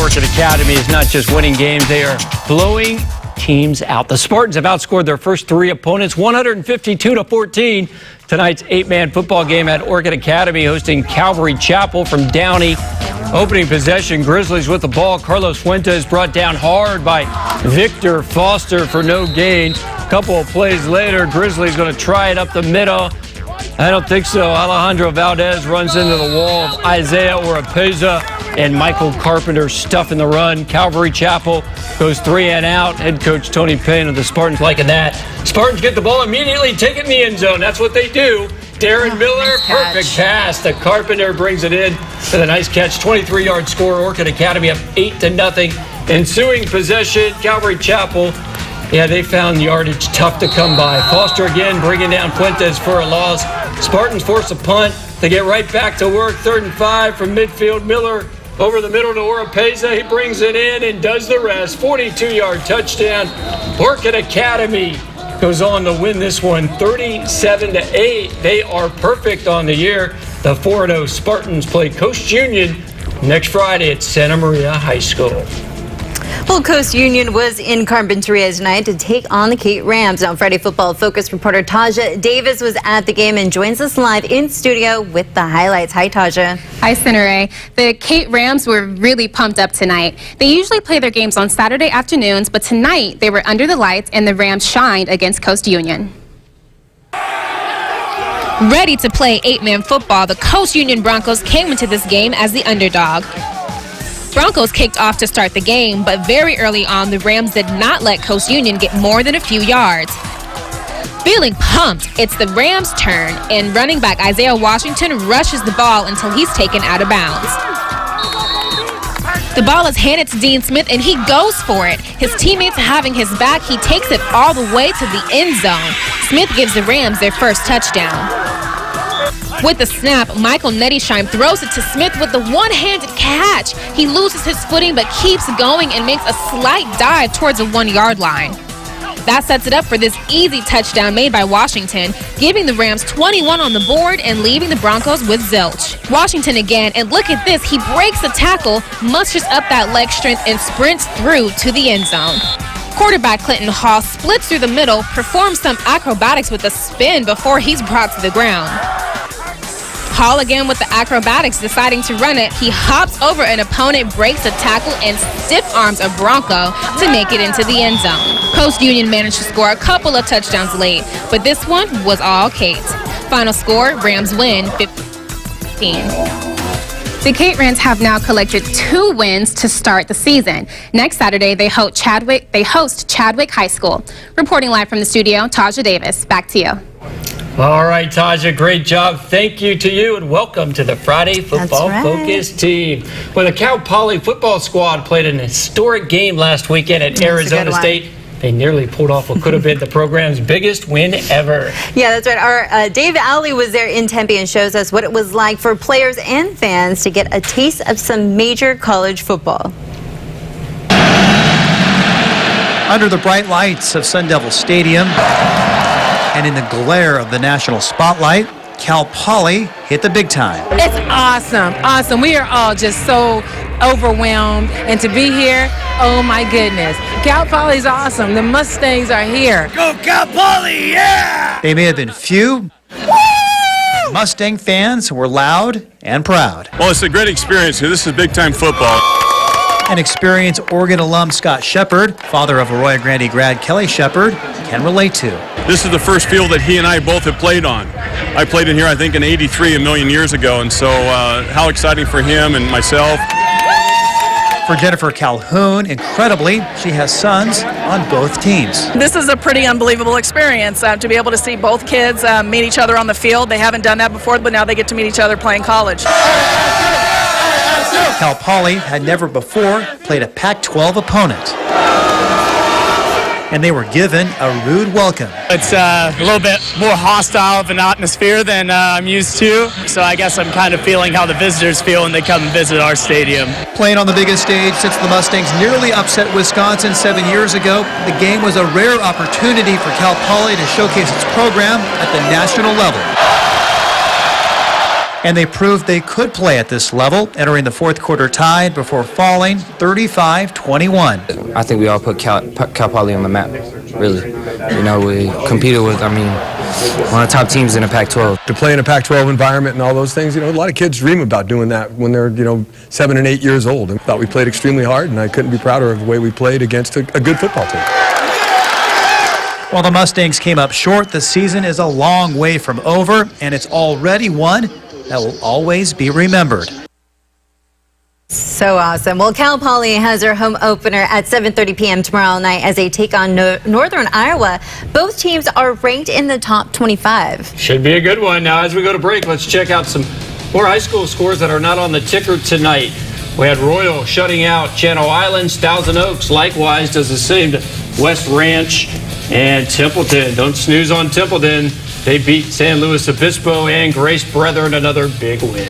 Orchid Academy is not just winning games, they are blowing teams out. The Spartans have outscored their first three opponents 152-14. Tonight's 8-man football game at Orchid Academy hosting Calvary Chapel from Downey. Opening possession, Grizzlies with the ball. Carlos Fuentes brought down hard by Victor Foster for no gain. A couple of plays later, Grizzlies going to try it up the middle. I don't think so. Alejandro Valdez runs into the wall of Isaiah Oropeza, and Michael Carpenter stuffing the run. Calvary Chapel goes 3 and out. Head coach Tony Payne of the Spartans liking that. Spartans get the ball immediately, take it in the end zone. That's what they do. Darren Miller, perfect pass. The Carpenter brings it in with a nice catch. 23-yard score. Orchid Academy up 8-0. Ensuing possession, Calvary Chapel. Yeah, they found yardage tough to come by. Foster again bringing down Fuentes for a loss. Spartans force a punt. They get right back to work. 3rd and 5 from midfield. Miller over the middle to Oropeza. He brings it in and does the rest. 42-yard touchdown. Orchid Academy goes on to win this one 37-8. They are perfect on the year. The 4-0 Spartans play Coast Union next Friday at Santa Maria High School. Well, Coast Union was in Carpinteria tonight to take on the Kate Rams. Now, Friday Football Focus reporter Taja Davis was at the game and joins us live in studio with the highlights. Hi, Taja. Hi, Centere. The Kate Rams were really pumped up tonight. They usually play their games on Saturday afternoons, but tonight they were under the lights and the Rams shined against Coast Union. Ready to play 8-man football, the Coast Union Broncos came into this game as the underdog. Broncos kicked off to start the game, but very early on, the Rams did not let Coast Union get more than a few yards. Feeling pumped, it's the Rams' turn, and running back Isaiah Washington rushes the ball until he's taken out of bounds. The ball is handed to Dean Smith, and he goes for it. His teammates having his back, he takes it all the way to the end zone. Smith gives the Rams their first touchdown. With the snap, Michael Nettysheim throws it to Smith with the one-handed catch. He loses his footing but keeps going and makes a slight dive towards the 1-yard line. That sets it up for this easy touchdown made by Washington, giving the Rams 21 on the board and leaving the Broncos with zilch. Washington again, and look at this, he breaks the tackle, musters up that leg strength, and sprints through to the end zone. Quarterback Clinton Hall splits through the middle, performs some acrobatics with a spin before he's brought to the ground. Hall again with the acrobatics, deciding to run it. He hops over an opponent, breaks a tackle, and stiff arms a Bronco to make it into the end zone. Coast Union managed to score a couple of touchdowns late, but this one was all Kate. Final score, Rams win 15. The Kate Rams have now collected 2 wins to start the season. Next Saturday, they host Chadwick High School. Reporting live from the studio, Taja Davis. Back to you. All right, Taja, great job. Thank you to you, and welcome to the Friday Football Focus team. Well, the Cal Poly football squad played an historic game last weekend at Arizona State. They nearly pulled off what could have been the program's biggest win ever. Yeah, that's right. Our Dave Alley was there in Tempe and shows us what it was like for players and fans to get a taste of some major college football. Under the bright lights of Sun Devil Stadium and in the glare of the national spotlight, Cal Poly hit the big time. It's awesome, awesome. We are all just so overwhelmed, and to be here, oh my goodness. Cal Poly's awesome. The Mustangs are here. Go Cal Poly, yeah! They may have been few. Mustang fans were loud and proud. Well, it's a great experience here. This is big-time football. An experienced Oregon alum, Scott Shepard, father of Arroyo Grande grad Kelly Shepard, can relate to. This is the first field that he and I both have played on. I played in here, I think, in '83, a million years ago, and so how exciting for him and myself. For Jennifer Calhoun, incredibly, she has sons on both teams. This is a pretty unbelievable experience to be able to see both kids meet each other on the field. They haven't done that before, but now they get to meet each other playing college. Cal Poly had never before played a Pac-12 opponent, and they were given a rude welcome. It's a little bit more hostile of an atmosphere than I'm used to, so I guess I'm kind of feeling how the visitors feel when they come and visit our stadium. Playing on the biggest stage since the Mustangs nearly upset Wisconsin 7 years ago, the game was a rare opportunity for Cal Poly to showcase its program at the national level. And they proved they could play at this level, entering the fourth quarter tied before falling 35-21. I think we all put Cal Poly on the map, really. You know, we competed with, one of the top teams in the Pac-12. To play in a Pac-12 environment and all those things, a lot of kids dream about doing that when they're, 7 and 8 years old. And thought we played extremely hard, and I couldn't be prouder of the way we played against a good football team. While the Mustangs came up short, the season is a long way from over, and it's already one that will always be remembered. So awesome. Well, Cal Poly has their home opener at 7:30 p.m. tomorrow night as they take on Northern Iowa. Both teams are ranked in the top 25. Should be a good one. Now, as we go to break, let's check out some more high school scores that are not on the ticker tonight. We had Royal shutting out Channel Islands. Thousand Oaks likewise does the same to West Ranch and Templeton. Don't snooze on Templeton. They beat San Luis Obispo and Grace Brethren, another big win.